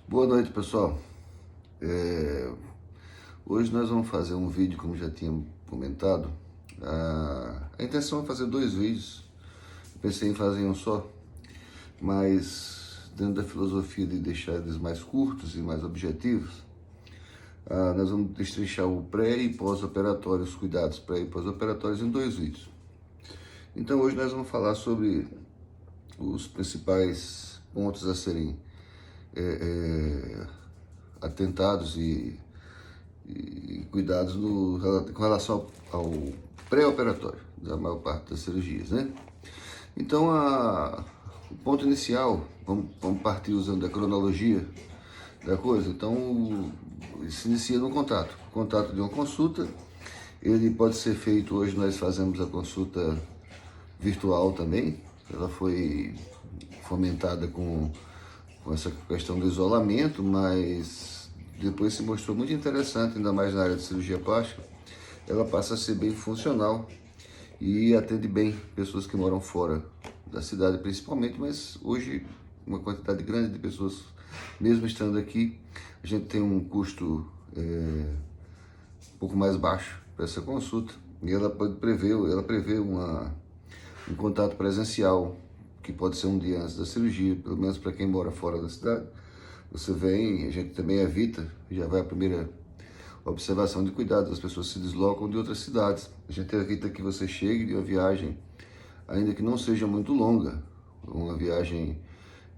Boa noite, pessoal. É, Hoje nós vamos fazer um vídeo, como já tinha comentado. A intenção é fazer dois vídeos. Pensei em fazer um só, mas dentro da filosofia de deixar eles mais curtos e mais objetivos, nós vamos destrinchar o pré e pós-operatório, os cuidados pré e pós-operatórios em dois vídeos. Então hoje nós vamos falar sobre os principais pontos a serem atentados e cuidados com relação ao pré-operatório da maior parte das cirurgias, né? Então, o ponto inicial, vamos partir usando a cronologia da coisa. Então, se inicia no contato. O contato de uma consulta, ele pode ser feito, hoje nós fazemos a consulta virtual também. Ela foi fomentada com essa questão do isolamento, mas depois se mostrou muito interessante, ainda mais na área de cirurgia plástica. Ela passa a ser bem funcional e atende bem pessoas que moram fora da cidade principalmente, mas hoje uma quantidade grande de pessoas, mesmo estando aqui, a gente tem um custo um pouco mais baixo para essa consulta, e ela prevê um contato presencial, que pode ser um dia antes da cirurgia, pelo menos para quem mora fora da cidade. Você vem, a gente também evita, já vai a primeira observação de cuidados, as pessoas se deslocam de outras cidades. A gente evita que você chegue de uma viagem, ainda que não seja muito longa, uma viagem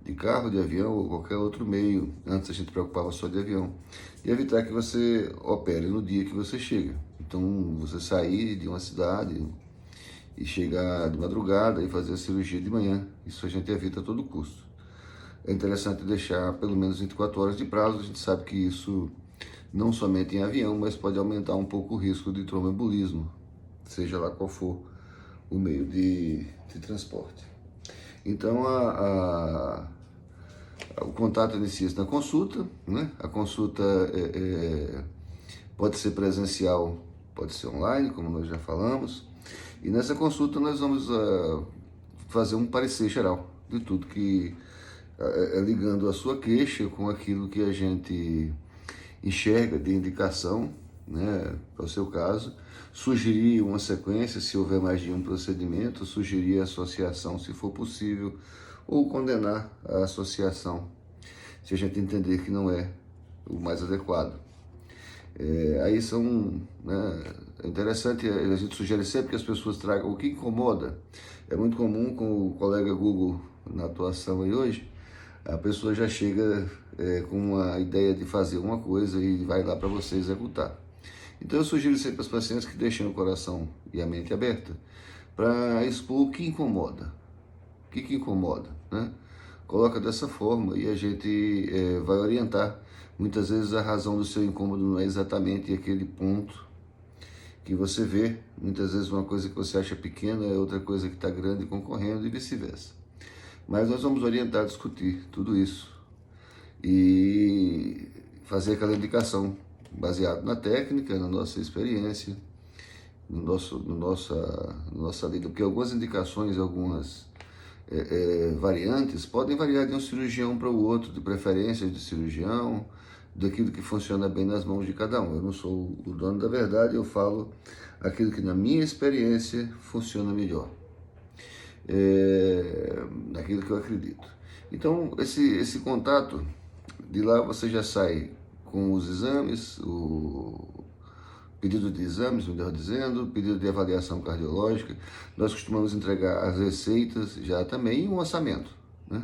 de carro, de avião ou qualquer outro meio. Antes a gente preocupava só de avião. E evitar que você opere no dia que você chega. Então, você sair de uma cidade e chegar de madrugada e fazer a cirurgia de manhã, isso a gente evita a todo custo. É interessante deixar pelo menos 24 horas de prazo. A gente sabe que isso não somente em avião, mas pode aumentar um pouco o risco de tromboembolismo, seja lá qual for o meio de transporte. Então, o contato inicia-se na consulta, né? A consulta pode ser presencial, pode ser online, como nós já falamos. E nessa consulta nós vamos fazer um parecer geral de tudo que ligando a sua queixa com aquilo que a gente enxerga de indicação, né, para o seu caso, sugerir uma sequência se houver mais de um procedimento, sugerir associação se for possível, ou condenar a associação se a gente entender que não é o mais adequado. Aí são, né, é interessante, a gente sugere sempre que as pessoas tragam o que incomoda. É muito comum com o colega Google na atuação aí hoje, a pessoa já chega com uma ideia de fazer uma coisa e vai lá para você executar. Então eu sugiro sempre aos pacientes que deixem o coração e a mente aberta para expor o que incomoda. O que incomoda, né? Coloca dessa forma e a gente vai orientar. Muitas vezes a razão do seu incômodo não é exatamente aquele ponto que você vê. Muitas vezes uma coisa que você acha pequena é outra coisa que está grande concorrendo e vice-versa. Mas nós vamos orientar, discutir tudo isso e fazer aquela indicação baseado na técnica, na nossa experiência, nossa lida, porque algumas indicações, algumas variantes podem variar de um cirurgião para o outro, de preferência de cirurgião, daquilo que funciona bem nas mãos de cada um. Eu não sou o dono da verdade, eu falo aquilo que na minha experiência funciona melhor, naquilo que eu acredito. Então, esse contato, de lá você já sai com os exames, o pedido de exames, melhor dizendo, pedido de avaliação cardiológica. Nós costumamos entregar as receitas já também e um orçamento, né?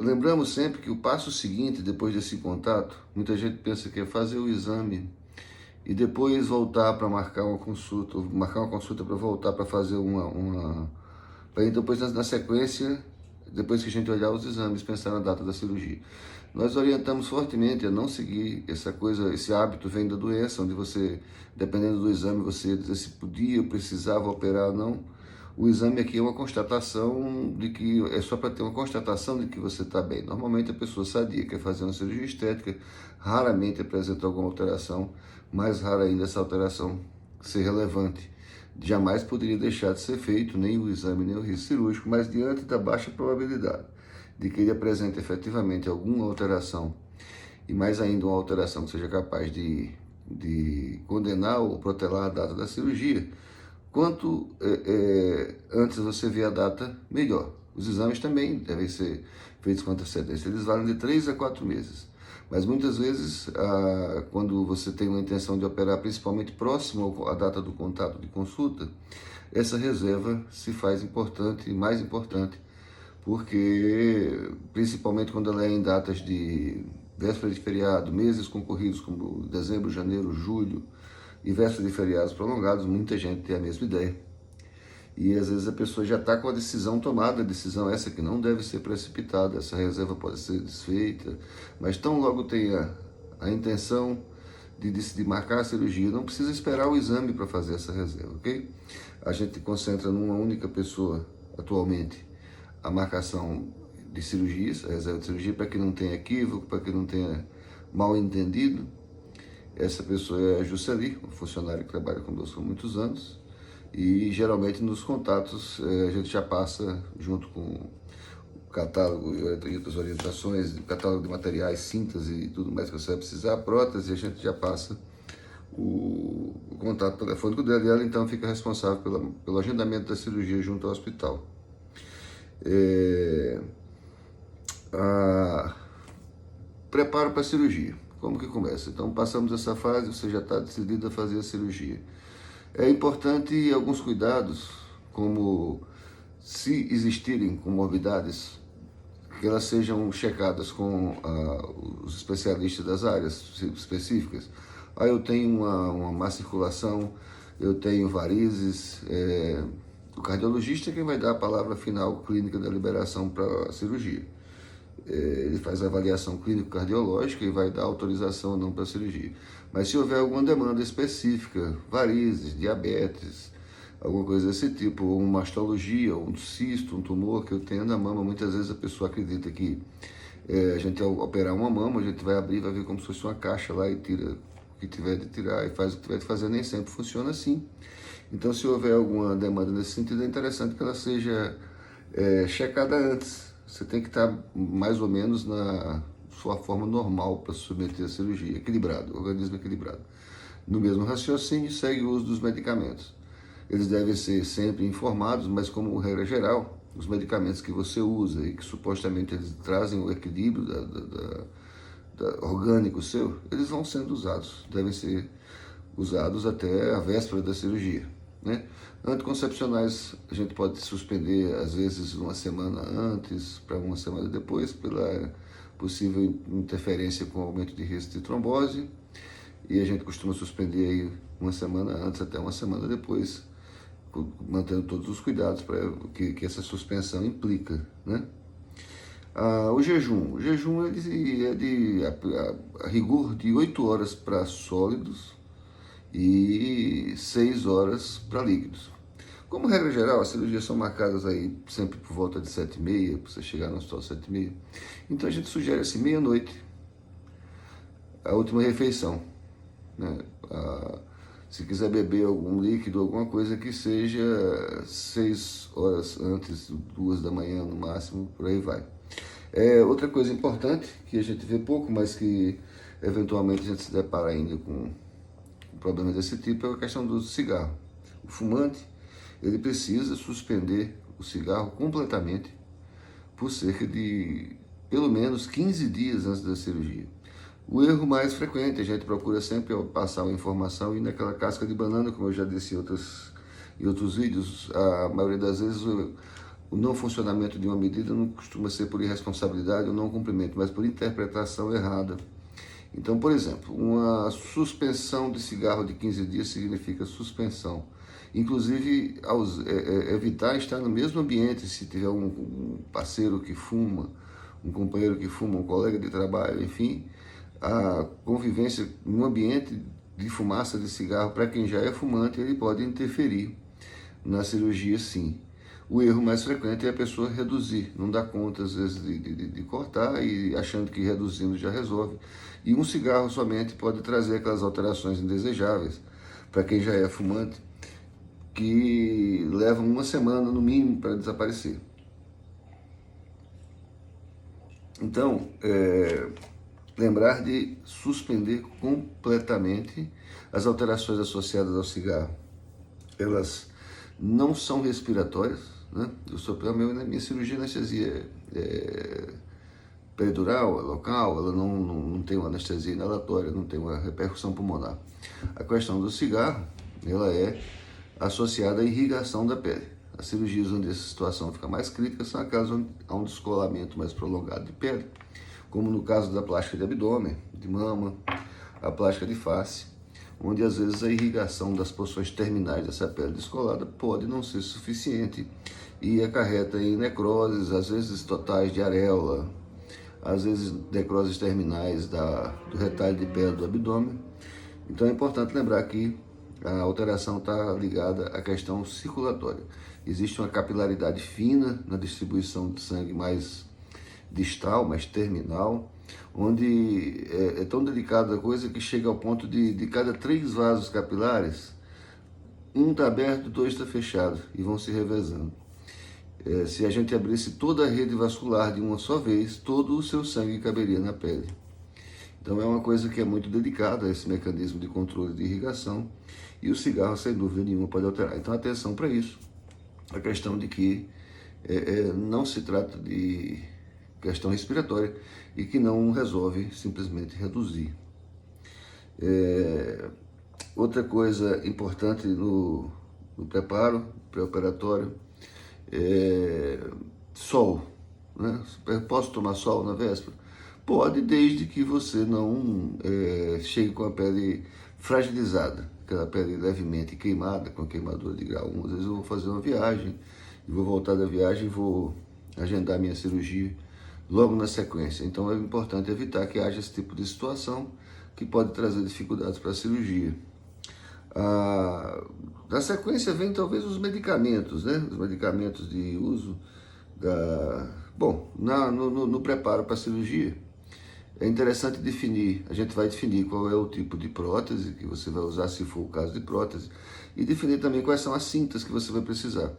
Lembramos sempre que o passo seguinte, depois desse contato, muita gente pensa que é fazer o exame e depois voltar para marcar uma consulta, ou marcar uma consulta para voltar para fazer para depois na sequência, depois que a gente olhar os exames, pensar na data da cirurgia. Nós orientamos fortemente a não seguir essa coisa, esse hábito vem da doença, onde você, dependendo do exame, você dizer se podia, precisava operar ou não. O exame aqui é uma constatação de que, é só para ter uma constatação de que você está bem. Normalmente a pessoa sadia quer fazer uma cirurgia estética, raramente apresenta alguma alteração, mais rara ainda essa alteração ser relevante jamais poderia deixar de ser feito, nem o exame, nem o risco cirúrgico, mas diante da baixa probabilidade de que ele apresente efetivamente alguma alteração, e mais ainda uma alteração que seja capaz de condenar ou protelar a data da cirurgia, quanto antes você vê a data, melhor. Os exames também devem ser feitos com antecedência, eles valem de 3 a 4 meses. Mas muitas vezes, quando você tem uma intenção de operar, principalmente próximo à data do contato de consulta, essa reserva se faz importante, mais importante, porque principalmente quando ela é em datas de véspera de feriado, meses concorridos como dezembro, janeiro, julho e véspera de feriados prolongados, muita gente tem a mesma ideia. E às vezes a pessoa já está com a decisão tomada, a decisão essa que não deve ser precipitada, essa reserva pode ser desfeita, mas tão logo tenha a intenção de decidir marcar a cirurgia, não precisa esperar o exame para fazer essa reserva, ok? A gente concentra numa única pessoa atualmente a marcação de cirurgias, a reserva de cirurgia, para que não tenha equívoco, para que não tenha mal entendido. Essa pessoa é a Juceli, um funcionário que trabalha conosco há muitos anos, e geralmente nos contatos a gente já passa junto com o catálogo e outras orientações, o catálogo de materiais, cintas e tudo mais que você vai precisar, a prótese, a gente já passa o contato telefônico dela, e ela então fica responsável pelo agendamento da cirurgia junto ao hospital. Preparo para a cirurgia. Como que começa? Então passamos essa fase, você já está decidido a fazer a cirurgia. É importante alguns cuidados, como se existirem comorbidades, que elas sejam checadas com os especialistas das áreas específicas. Eu tenho uma má circulação, eu tenho varizes, o cardiologista é quem vai dar a palavra final clínica da liberação para a cirurgia. Ele faz a avaliação clínico-cardiológica e vai dar autorização ou não para a cirurgia. Mas se houver alguma demanda específica, varizes, diabetes, alguma coisa desse tipo, ou uma mastologia, ou um cisto, um tumor que eu tenho na mama, muitas vezes a pessoa acredita que a gente ao operar uma mama, a gente vai abrir, vai ver como se fosse uma caixa lá e tira o que tiver de tirar e faz o que tiver de fazer, nem sempre funciona assim. Então, se houver alguma demanda nesse sentido, é interessante que ela seja checada antes. Você tem que estar mais ou menos na sua forma normal para submeter a cirurgia, equilibrado, organismo equilibrado. No mesmo raciocínio, segue o uso dos medicamentos. Eles devem ser sempre informados, mas como regra geral, os medicamentos que você usa e que supostamente eles trazem o equilíbrio orgânico seu, eles vão sendo usados, devem ser usados até a véspera da cirurgia, né? Anticoncepcionais a gente pode suspender às vezes uma semana antes para uma semana depois pela possível interferência com o aumento de risco de trombose, e a gente costuma suspender aí uma semana antes até uma semana depois, mantendo todos os cuidados para que essa suspensão implica, né? O jejum ele é de a rigor de 8 horas para sólidos e 6 horas para líquidos. Como regra geral, as cirurgias são marcadas aí sempre por volta de 7h30, para você chegar no hospital 7h30. Então a gente sugere assim, meia-noite, a última refeição, né? Se quiser beber algum líquido, alguma coisa que seja 6 horas antes, 2 da manhã no máximo, por aí vai. Outra coisa importante, que a gente vê pouco, mas que eventualmente a gente se depara ainda com problemas desse tipo, é a questão do cigarro. O fumante, ele precisa suspender o cigarro completamente por cerca de, pelo menos, 15 dias antes da cirurgia. O erro mais frequente, a gente procura sempre passar uma informação e naquela casca de banana, como eu já disse em outros vídeos, a maioria das vezes o não funcionamento de uma medida não costuma ser por irresponsabilidade ou não cumprimento, mas por interpretação errada. Então, por exemplo, uma suspensão de cigarro de 15 dias significa suspensão. Inclusive, evitar estar no mesmo ambiente, se tiver um parceiro que fuma, um companheiro que fuma, um colega de trabalho, enfim, a convivência no ambiente de fumaça de cigarro, para quem já é fumante, ele pode interferir na cirurgia, sim. O erro mais frequente é a pessoa reduzir, não dá conta às vezes de cortar e achando que reduzindo já resolve. E um cigarro somente pode trazer aquelas alterações indesejáveis para quem já é fumante, que levam uma semana no mínimo para desaparecer. Então, lembrar de suspender completamente as alterações associadas ao cigarro. Elas não são respiratórias, né? A minha cirurgia de anestesia peridural, local, ela não tem uma anestesia inalatória, não tem uma repercussão pulmonar. A questão do cigarro, ela é associada à irrigação da pele. As cirurgias onde essa situação fica mais crítica são aquelas onde há um descolamento mais prolongado de pele, como no caso da plástica de abdômen, de mama, a plástica de face, onde às vezes a irrigação das porções terminais dessa pele descolada pode não ser suficiente e acarreta em necroses, às vezes totais de areola, às vezes necroses terminais do retalho de pele do abdômen. Então é importante lembrar que a alteração está ligada à questão circulatória. Existe uma capilaridade fina na distribuição de sangue mais distal, mais terminal, onde é tão delicada a coisa que chega ao ponto de cada 3 vasos capilares, um está aberto, 2 está fechado e vão se revezando. Se a gente abrisse toda a rede vascular de uma só vez, todo o seu sangue caberia na pele. Então é uma coisa que é muito delicada, esse mecanismo de controle de irrigação, e o cigarro, sem dúvida nenhuma, pode alterar. Então atenção para isso. A questão de que não se trata de questão respiratória e que não resolve simplesmente reduzir. Outra coisa importante no preparo pré-operatório é sol, né? Posso tomar sol na véspera? Pode, desde que você não chegue com a pele fragilizada, aquela pele levemente queimada, com queimadura de grau 1. Às vezes eu vou fazer uma viagem, e vou voltar da viagem e vou agendar minha cirurgia logo na sequência. Então é importante evitar que haja esse tipo de situação que pode trazer dificuldades para a cirurgia. Na sequência vem talvez os medicamentos, né? Os medicamentos de uso no preparo para a cirurgia. É interessante definir, a gente vai definir qual é o tipo de prótese que você vai usar, se for o caso de prótese, e definir também quais são as cintas que você vai precisar.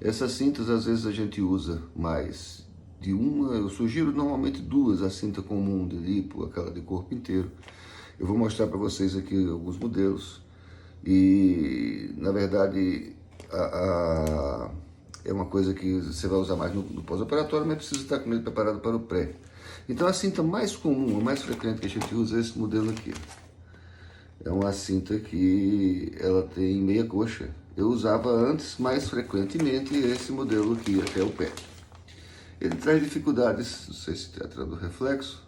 Essas cintas, às vezes, a gente usa mais de uma, eu sugiro normalmente 2, a cinta comum de lipo, aquela de corpo inteiro. Eu vou mostrar para vocês aqui alguns modelos, e, na verdade, é uma coisa que você vai usar mais no pós-operatório, mas precisa estar com ele preparado para o pré. Então a cinta mais comum, a mais frequente que a gente usa é esse modelo aqui. É uma cinta que ela tem meia coxa. Eu usava antes, mais frequentemente, esse modelo aqui, até o pé. Ele traz dificuldades, não sei se trata do reflexo,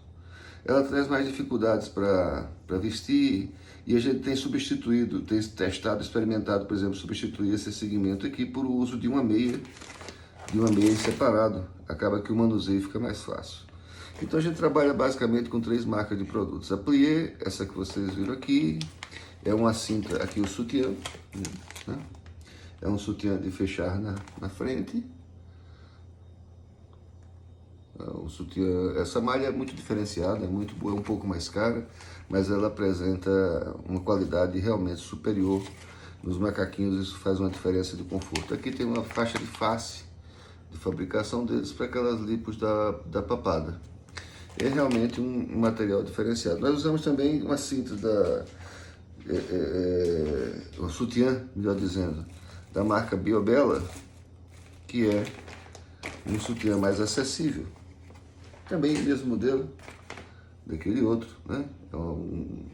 ela traz mais dificuldades para vestir, e a gente tem substituído, tem testado, experimentado, por exemplo, substituir esse segmento aqui por o uso de uma meia em separado. Acaba que o manuseio fica mais fácil. Então a gente trabalha basicamente com 3 marcas de produtos. A Plié, essa que vocês viram aqui, é uma cinta, aqui o sutiã, né? É um sutiã de fechar na frente. O sutiã, essa malha é muito diferenciada, é muito boa, é um pouco mais cara, mas ela apresenta uma qualidade realmente superior nos macaquinhos. Isso faz uma diferença de conforto. Aqui tem uma faixa de face de fabricação deles para aquelas lipos da papada. É realmente um material diferenciado. Nós usamos também uma cinta o sutiã, melhor dizendo, da marca Biobella, que é um sutiã mais acessível. Também o mesmo modelo daquele outro, né? É um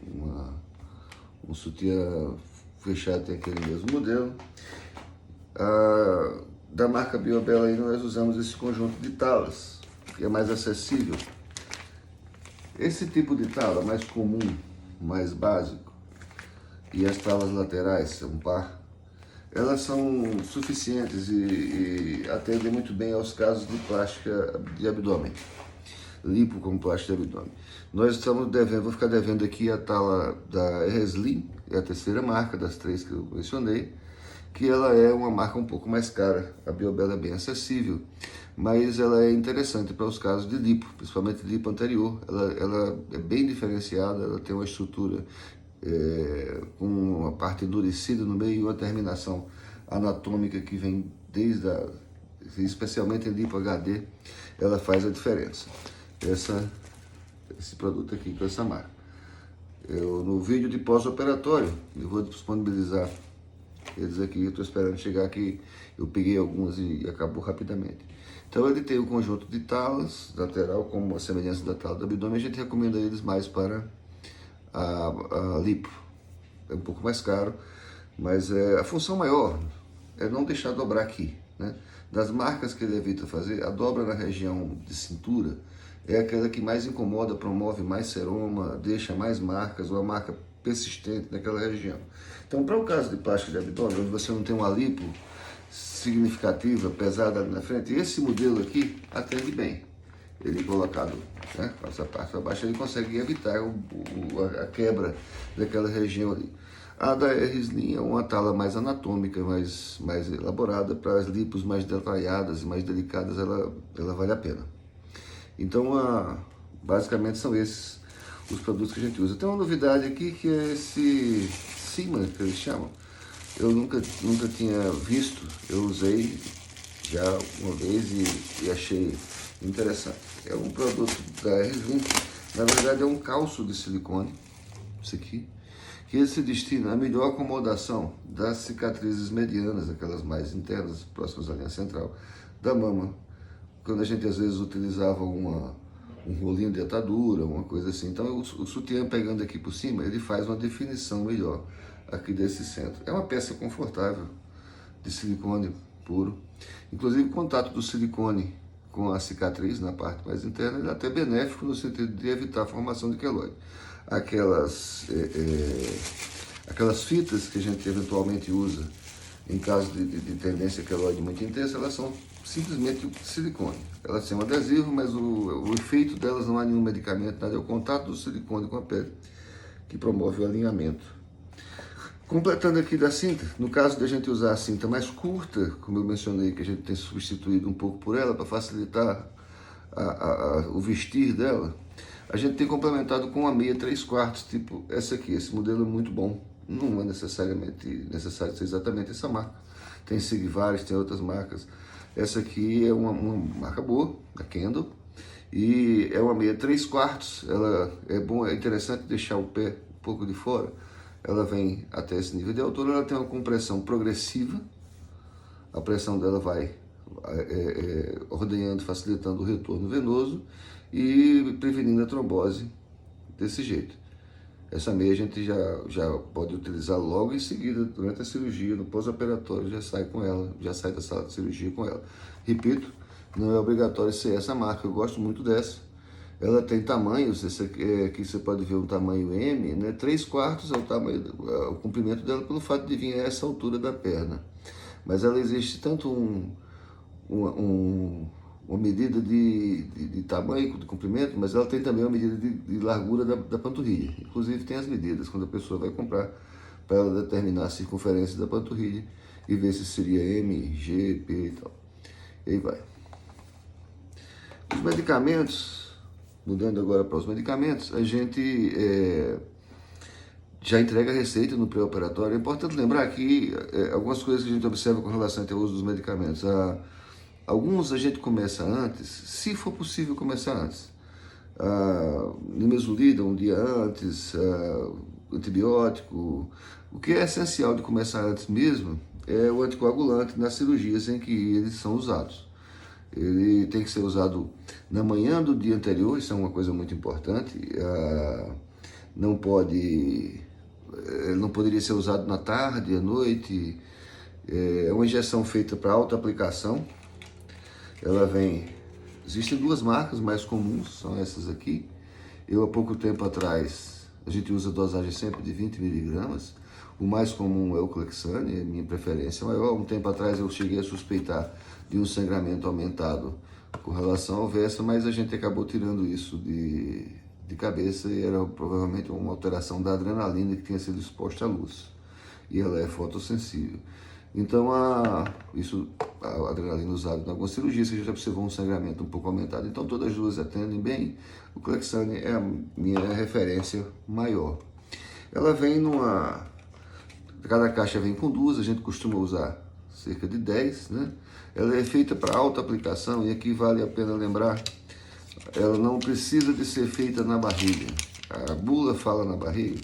sutiã fechado, tem aquele mesmo modelo. Da marca Biobella aí nós usamos esse conjunto de talas, que é mais acessível. Esse tipo de tala mais comum, mais básico, e as talas laterais, um par, elas são suficientes e atendem muito bem aos casos de plástica de abdômen, lipo com plástica de abdômen. Nós estamos devendo, vou ficar devendo aqui a tala da Slim, é a terceira marca das 3 que eu mencionei, que ela é uma marca um pouco mais cara. A Biobella é bem acessível, mas ela é interessante para os casos de lipo, principalmente lipo anterior. Ela é bem diferenciada, ela tem uma estrutura com uma parte endurecida no meio e uma terminação anatômica que vem desde especialmente em Lipo HD, ela faz a diferença. Esse produto aqui com essa marca. No vídeo de pós-operatório, eu vou disponibilizar eles aqui. Eu estou esperando chegar aqui. Eu peguei algumas e acabou rapidamente. Então ele tem o conjunto de talas lateral, como a semelhança da tala do abdômen. A gente recomenda eles mais para a lipo. É um pouco mais caro, mas a função maior é não deixar dobrar aqui, né? Das marcas que ele evita fazer, a dobra na região de cintura é aquela que mais incomoda, promove mais seroma, deixa mais marcas, ou a marca persistente naquela região. Então, para o caso de plástica de abdômen, onde você não tem uma lipo significativa, pesada ali na frente, esse modelo aqui atende bem. Ele colocado, né, com essa parte para baixo, ele consegue evitar a quebra daquela região ali. A da R-Slim é uma tala mais anatômica, mais elaborada, para as lipos mais detalhadas e mais delicadas, ela vale a pena. Então, basicamente são esses os produtos que a gente usa. Tem uma novidade aqui que é esse Cima, que eles chamam. Eu nunca tinha visto, eu usei já uma vez e achei interessante. É um produto da R-Slim, na verdade é um calço de silicone, isso aqui, que ele se destina à melhor acomodação das cicatrizes medianas, aquelas mais internas, próximas à linha central, da mama. Quando a gente às vezes utilizava um rolinho de atadura, uma coisa assim. Então o sutiã pegando aqui por cima, ele faz uma definição melhor aqui desse centro. É uma peça confortável, de silicone puro. Inclusive o contato do silicone com a cicatriz na parte mais interna, ele é até benéfico no sentido de evitar a formação de queloide. Aquelas fitas que a gente eventualmente usa em caso de tendência queloide muito intensa, elas são simplesmente silicone. Elas têm um adesivo, mas o efeito delas não há nenhum medicamento, nada, é o contato do silicone com a pele que promove o alinhamento. Completando aqui da cinta, no caso de a gente usar a cinta mais curta, como eu mencionei, que a gente tem substituído um pouco por ela para facilitar o vestir dela, a gente tem complementado com uma meia 3/4, tipo essa aqui. Esse modelo é muito bom, não é necessariamente necessário ser exatamente essa marca. Tem Sigvaris, tem outras marcas. Essa aqui é uma marca boa, da Kendall, e é uma meia 3/4. Ela é bom, é interessante deixar o pé um pouco de fora. Ela vem até esse nível de altura, ela tem uma compressão progressiva, a pressão dela vai ordenhando, facilitando o retorno venoso e prevenindo a trombose desse jeito. Essa meia a gente já pode utilizar logo em seguida, durante a cirurgia, no pós-operatório, já sai com ela, já sai da sala de cirurgia com ela. Repito, não é obrigatório ser essa marca, eu gosto muito dessa. Ela tem tamanhos, esse aqui você pode ver um tamanho M, né? 3/4 é o tamanho, o comprimento dela pelo fato de vir a essa altura da perna. Mas ela existe tanto uma medida de tamanho, de comprimento, mas ela tem também uma medida de largura da panturrilha. Inclusive tem as medidas, quando a pessoa vai comprar, para ela determinar a circunferência da panturrilha e ver se seria M, G, P e tal. E aí vai. Os medicamentos... Mudando agora para os medicamentos, a gente já entrega a receita no pré-operatório. É importante lembrar que algumas coisas que a gente observa com relação ao uso dos medicamentos. Alguns a gente começa antes, se for possível começar antes. Nimesulida um dia antes, antibiótico. O que é essencial de começar antes mesmo é o anticoagulante nas cirurgias em que eles são usados. Ele tem que ser usado na manhã do dia anterior, isso é uma coisa muito importante. Não poderia ser usado na tarde, à noite. É uma injeção feita para alta aplicação. Ela vem... Existem duas marcas mais comuns, são essas aqui. Eu, há pouco tempo atrás, a gente usa dosagem sempre de 20 miligramas. O mais comum é o Clexane, é a minha preferência maior. Um tempo atrás eu cheguei a suspeitar de um sangramento aumentado com relação ao Vesta, mas a gente acabou tirando isso de cabeça e era provavelmente uma alteração da adrenalina que tinha sido exposta à luz. E ela é fotossensível. Então, a adrenalina usada em algumas cirurgias, você já observou um sangramento um pouco aumentado. Então, todas as duas atendem bem. O Clexane é a minha referência maior. Ela vem cada caixa vem com duas, a gente costuma usar cerca de 10, né? Ela é feita para auto-aplicação, e aqui vale a pena lembrar, ela não precisa de ser feita na barriga. A bula fala na barriga,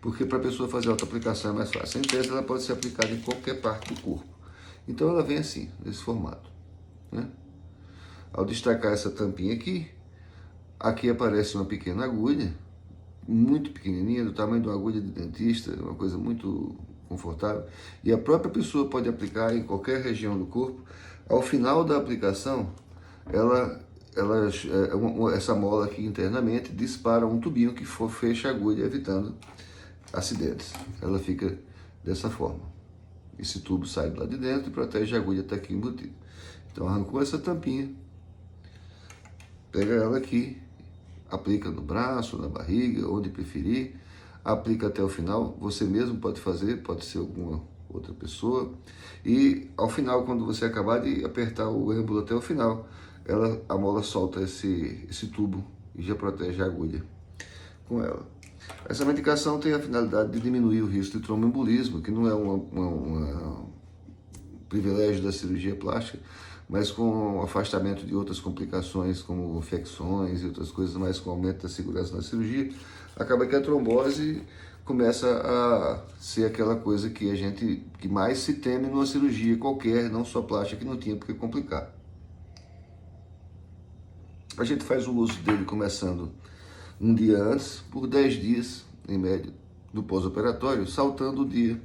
porque para a pessoa fazer auto-aplicação é mais fácil. Em tese, ela pode ser aplicada em qualquer parte do corpo. Então ela vem assim, nesse formato, né? Ao destacar essa tampinha aqui aparece uma pequena agulha, muito pequenininha, do tamanho de uma agulha de dentista, uma coisa muito confortável, e a própria pessoa pode aplicar em qualquer região do corpo. Ao final da aplicação, essa mola aqui internamente dispara um tubinho que fecha a agulha, evitando acidentes. Ela fica dessa forma. Esse tubo sai do lado de dentro e protege a agulha até aqui embutida. Então arrancou essa tampinha, pega ela aqui, aplica no braço, na barriga, onde preferir, aplica até o final. Você mesmo pode fazer, pode ser alguma outra pessoa. E ao final, quando você acabar de apertar o êmbolo até o final, a mola solta esse tubo e já protege a agulha com ela. Essa medicação tem a finalidade de diminuir o risco de tromboembolismo, que não é um privilégio da cirurgia plástica, mas com o afastamento de outras complicações, como infecções e outras coisas mais, com o aumento da segurança na cirurgia, acaba que a trombose começa a ser aquela coisa que mais se teme numa cirurgia qualquer, não só plástica, que não tinha por que complicar. A gente faz o uso dele começando um dia antes, por 10 dias, em média, do pós-operatório, saltando o dia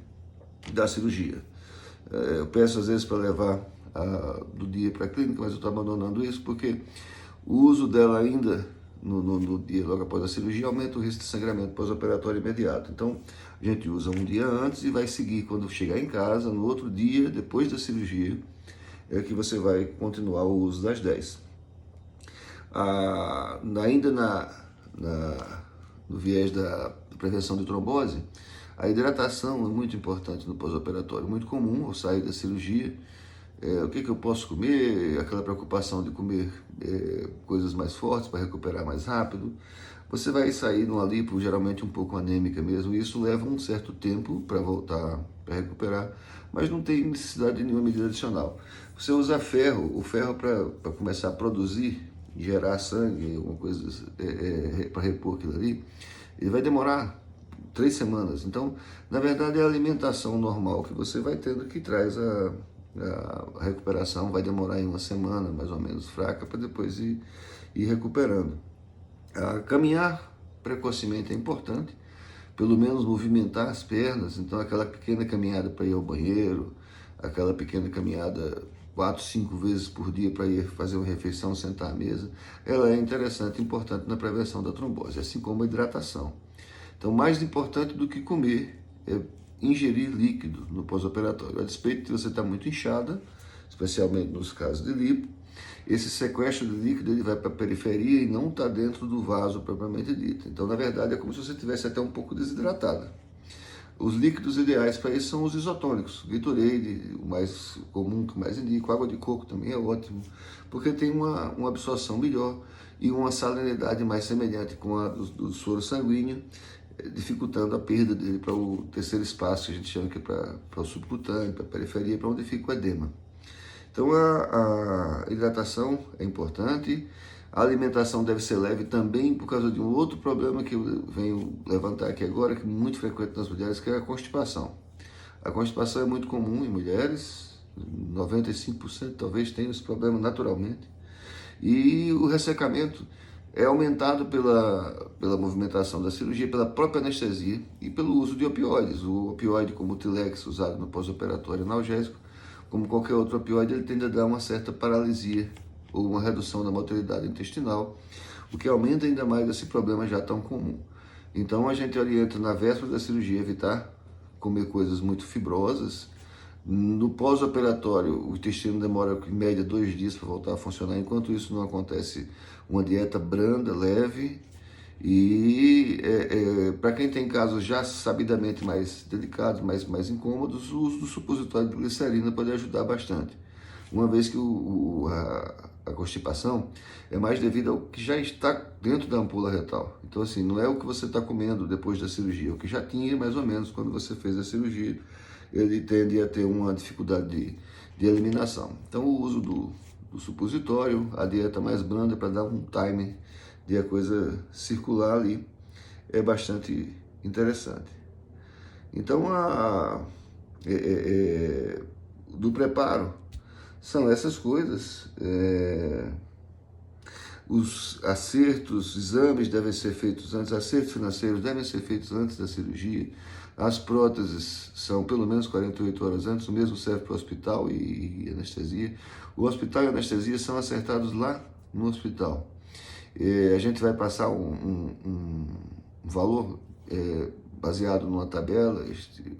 da cirurgia. Eu peço às vezes para levar do dia para a clínica, mas eu estou abandonando isso porque o uso dela ainda no dia logo após a cirurgia aumenta o risco de sangramento pós-operatório imediato. Então a gente usa um dia antes e vai seguir quando chegar em casa, no outro dia, depois da cirurgia, é que você vai continuar o uso das 10. Ainda no viés da prevenção de trombose, a hidratação é muito importante no pós-operatório, muito comum ao sair da cirurgia. O que eu posso comer, aquela preocupação de comer coisas mais fortes para recuperar mais rápido. Você vai sair numa lipo geralmente um pouco anêmica mesmo, e isso leva um certo tempo para voltar, para recuperar, mas não tem necessidade de nenhuma medida adicional. Você usa o ferro para começar a produzir, gerar sangue, alguma coisa para repor aquilo ali, ele vai demorar 3 semanas. Então, na verdade, é a alimentação normal que você vai tendo que traz a recuperação. Vai demorar em 1 semana, mais ou menos, fraca, para depois ir recuperando. Caminhar precocemente é importante, pelo menos movimentar as pernas. Então, aquela pequena caminhada para ir ao banheiro, aquela pequena caminhada 4, 5 vezes por dia para ir fazer uma refeição, sentar à mesa, ela é interessante e importante na prevenção da trombose, assim como a hidratação. Então, mais importante do que comer é ingerir líquido no pós-operatório. A despeito de você estar muito inchada, especialmente nos casos de lipo, esse sequestro de líquido ele vai para a periferia e não está dentro do vaso propriamente dito. Então, na verdade, é como se você estivesse até um pouco desidratada. Os líquidos ideais para isso são os isotônicos. Gatorade, o mais comum, que mais indico. Água de coco também é ótimo, porque tem uma absorção melhor e uma salinidade mais semelhante com a do soro sanguíneo, dificultando a perda dele para o terceiro espaço, que a gente chama que é para o subcutâneo, para a periferia, para onde fica o edema. Então a hidratação é importante. A alimentação deve ser leve também por causa de um outro problema que eu venho levantar aqui agora, que é muito frequente nas mulheres, que é a constipação. A constipação é muito comum em mulheres, 95% talvez tenham esse problema naturalmente. E o ressecamento é aumentado pela movimentação da cirurgia, pela própria anestesia e pelo uso de opioides. O opioide como o Tilex, usado no pós-operatório analgésico, como qualquer outro opioide, ele tende a dar uma certa paralisia ou uma redução da motilidade intestinal, o que aumenta ainda mais esse problema já tão comum. Então a gente orienta na véspera da cirurgia evitar comer coisas muito fibrosas. No pós-operatório, o intestino demora em média 2 dias para voltar a funcionar. Enquanto isso não acontece, uma dieta branda, leve. E para quem tem casos já sabidamente mais delicados, mais incômodos, o uso do supositório de glicerina pode ajudar bastante, uma vez que a constipação é mais devido ao que já está dentro da ampola retal. Então, assim, não é o que você está comendo depois da cirurgia, é o que já tinha mais ou menos quando você fez a cirurgia ele tende a ter uma dificuldade de eliminação. Então, o uso do supositório, a dieta mais branda para dar um timing de a coisa circular ali, é bastante interessante. Então, do preparo, são essas coisas. Os acertos, exames devem ser feitos antes, acertos financeiros devem ser feitos antes da cirurgia. As próteses são pelo menos 48 horas antes, o mesmo serve para o hospital e anestesia. O hospital e a anestesia são acertados lá no hospital. A gente vai passar um valor baseado numa tabela,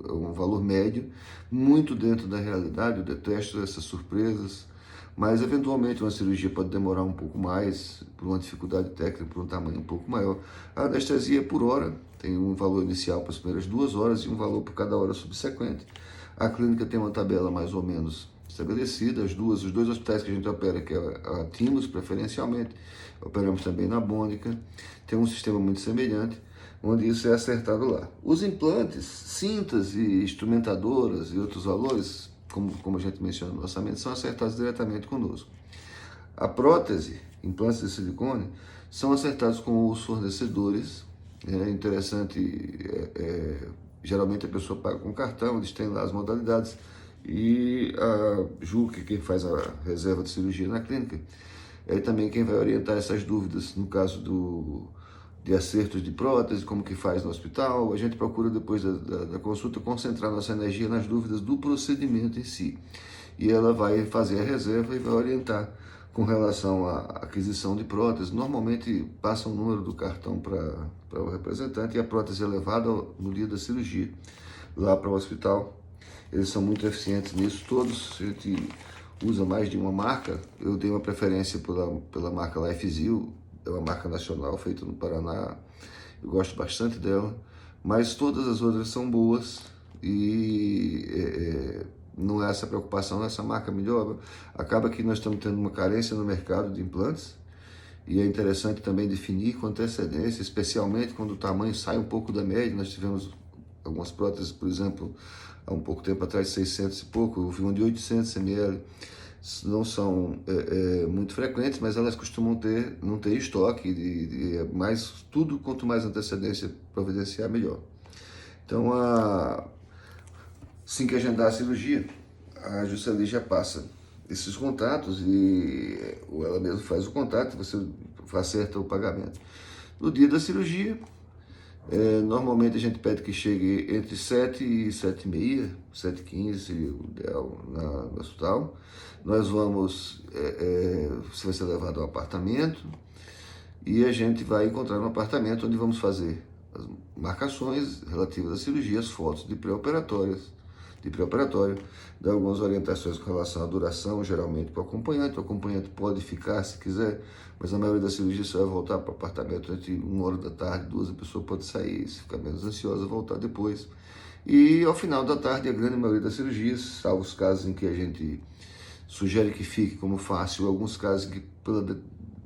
um valor médio, muito dentro da realidade. Eu detesto essas surpresas, mas eventualmente uma cirurgia pode demorar um pouco mais, por uma dificuldade técnica, por um tamanho um pouco maior. A anestesia por hora tem um valor inicial para as primeiras 2 horas e um valor por cada hora subsequente. A clínica tem uma tabela mais ou menos estabelecida, os dois hospitais que a gente opera, que é a Timos, preferencialmente, operamos também na Bônica, tem um sistema muito semelhante, onde isso é acertado lá. Os implantes, cintas e instrumentadoras e outros valores, como a gente mencionou no orçamento, são acertados diretamente conosco. A prótese, implantes de silicone, são acertados com os fornecedores. É interessante, geralmente a pessoa paga com cartão, eles têm lá as modalidades, e a Ju, que quem faz a reserva de cirurgia na clínica, é também quem vai orientar essas dúvidas, no caso de acertos de prótese, como que faz no hospital. A gente procura, depois da consulta, concentrar nossa energia nas dúvidas do procedimento em si. E ela vai fazer a reserva e vai orientar com relação à aquisição de prótese. Normalmente passa o número do cartão para o representante e a prótese é levada no dia da cirurgia lá para o hospital. Eles são muito eficientes nisso, todos. A gente usa mais de uma marca. Eu dei uma preferência pela marca LifeZil, é uma marca nacional feita no Paraná, eu gosto bastante dela, mas todas as outras são boas e não é essa preocupação, essa marca melhor. Acaba que nós estamos tendo uma carência no mercado de implantes e é interessante também definir com antecedência, especialmente quando o tamanho sai um pouco da média. Nós tivemos algumas próteses, por exemplo, há um pouco tempo atrás, 600 e pouco, eu vi uma de 800 ml, não são muito frequentes, mas elas costumam não ter estoque, mais, tudo quanto mais antecedência providenciar, melhor. Então, assim que agendar a cirurgia, a Juscelie já passa esses contatos e ela mesma faz o contato, você acerta o pagamento. No dia da cirurgia, normalmente a gente pede que chegue entre 7 e 7h30, 7h15, o ideal no hospital. Nós vamos, você vai ser levado ao apartamento e a gente vai encontrar no apartamento onde vamos fazer as marcações relativas à cirurgia, as fotos de pré-operatório, dar algumas orientações com relação à duração, geralmente para o acompanhante pode ficar se quiser, mas na maioria das cirurgias você vai voltar para o apartamento entre 1h da tarde, 2h, a pessoa pode sair, se ficar menos ansiosa, voltar depois. E ao final da tarde, a grande maioria das cirurgias, salvo os casos em que a gente sugere que fique como fácil, alguns casos que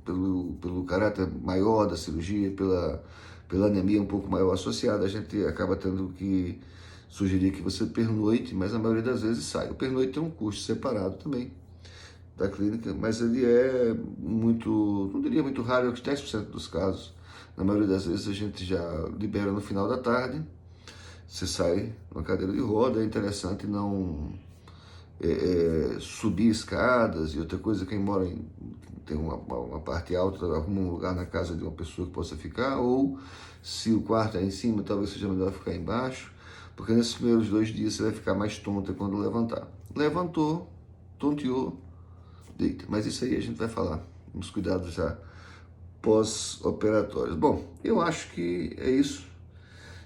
pelo caráter maior da cirurgia, pela anemia um pouco maior associada, a gente acaba tendo que sugerir que você pernoite, mas a maioria das vezes sai. O pernoite tem um custo separado também da clínica, mas ele é muito, não diria muito raro, é 10% dos casos. Na maioria das vezes a gente já libera no final da tarde, você sai numa cadeira de roda. É interessante não subir escadas, e outra coisa, quem mora tem uma parte alta, arruma um lugar na casa de uma pessoa que possa ficar, ou se o quarto é em cima, talvez seja melhor ficar embaixo, porque nesses primeiros 2 dias você vai ficar mais tonta quando levantar. Levantou, tonteou, deita. Mas isso aí a gente vai falar, uns cuidados já pós-operatórios. Bom, eu acho que é isso.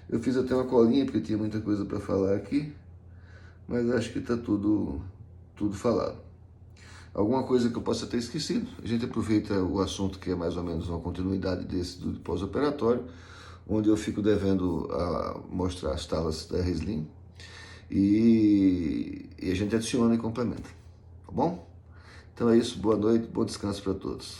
Eu fiz até uma colinha, porque tinha muita coisa para falar aqui, mas acho que está tudo falado. Alguma coisa que eu possa ter esquecido, a gente aproveita o assunto que é mais ou menos uma continuidade desse do pós-operatório, onde eu fico devendo mostrar as talas da Reslim e a gente adiciona e complementa, tá bom? Então é isso, boa noite, bom descanso para todos.